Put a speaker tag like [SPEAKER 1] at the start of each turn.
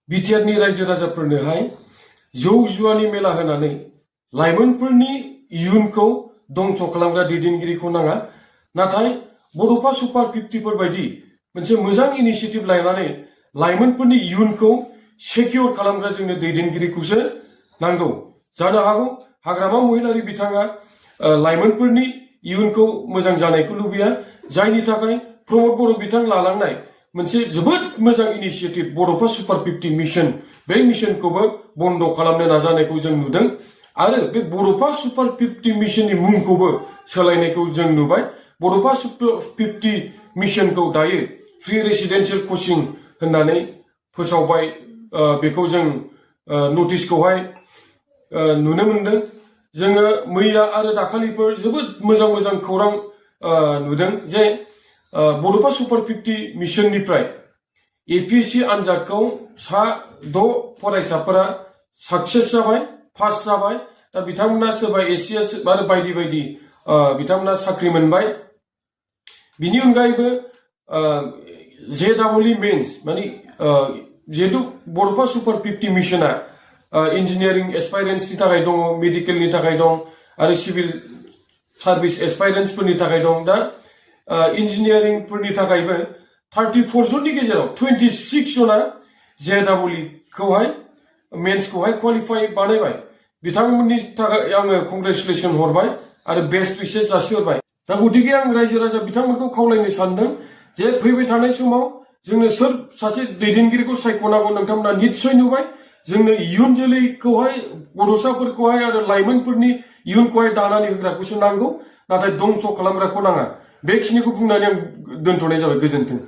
[SPEAKER 1] बिटिआरनि रायजो राजाफोरनोहाय जौ जुवानि मेला होनानै लाइमोनफोरनि इयुनखौ दंस खालामग्रा दैदेनगिरिखौ नाङा, नाथाय बड'फा सुपार 50फोर बायदि मोनसे मोजां इनिशिएटिभ लानानै लाइमोनफोरनि इयुनखौ सेकिउर खालामग्रा जोंनो दैदेनगिरिखौसो नांगौ। जानो हागौ हाग्रामा महिलारि बिथाङा लाइमोनफोरनि इयुनखौ मोजां जानायखौ लुबैया, जायनि थाखाय प्रमद बर' बिथां लालांनाय मोनसे जोबोद मोजां इनिशिएटिभ बड'फा सुपार 50 मिशन, बे मिशनखौबो बन्द खालामनो नाजानायखौ जों नुदों आरो बे बड'फा सुपार 50 मिशननि मुंखौबो सोलायनायखौ जों नुबाय। बड'फा सुपार 50 मिशनखौ दायो फ्रि रेसिडेन्सियेल कचिं होननानै फोसावबाय। बेखौ जों नटिसखौहाय नुनो मोनदों। जोङो मैया आरो दाखालिफोर जोबोद मोजां मोजां खौरां नुदों जे बड'फा सुपार 50 मिशननिफ्राय एपिएससि आनजादखौ 6 फरायसाफोरा साक्सेस जाबाय, पास जाबाय। दा बिथांमोना सोरबा एसिएस आरो बायदि बायदि बिथांमोना साख्रि मोनबाय। बिनि अनगायैबो JEE मेन्स माने जिहेतु बड'फा सुपार 50 मिशना इन्जिनियारिं एसपाइरेन्ट्सनि थाखाय दङ, मेडिकेलनि थाखाय दं आरो सिभिल सार्भिस एसपाइरेन्ट्सफोरनि थाखाय दं। दा इन्जिनियारिंफोरनि थाखायबो 34 जननि गेजेराव 26 जना JEE खौहाय मेन्सखौहाय क्वालिफाइ बानायबाय। बिथांमोननि थाखाय आङो कंग्रेचुलेसन हरबाय आरो बेस्ट विशेस जासिहरबाय। दा गतिके आं रायजो राजा बिथांमोनखौ खावलायनो सानदों जे फैबाय थानाय समाव जोंनो सोर सासे दैदेनगिरिखौ सायख'नांगौ नोंथांमोना निस्सय नुबाय। जोंनो इयुन जोलैखौहाय, गथ'साफोरखौहाय आरो लाइमोनफोरनि इयुनखौहाय दानानै होग्राखौसो नांगौ, नाथाय दंस खालामग्राखौ नाङा। बेखिनिखौ बुंनानै आं दोनथ'नाय जाबाय। गोजोन्थों।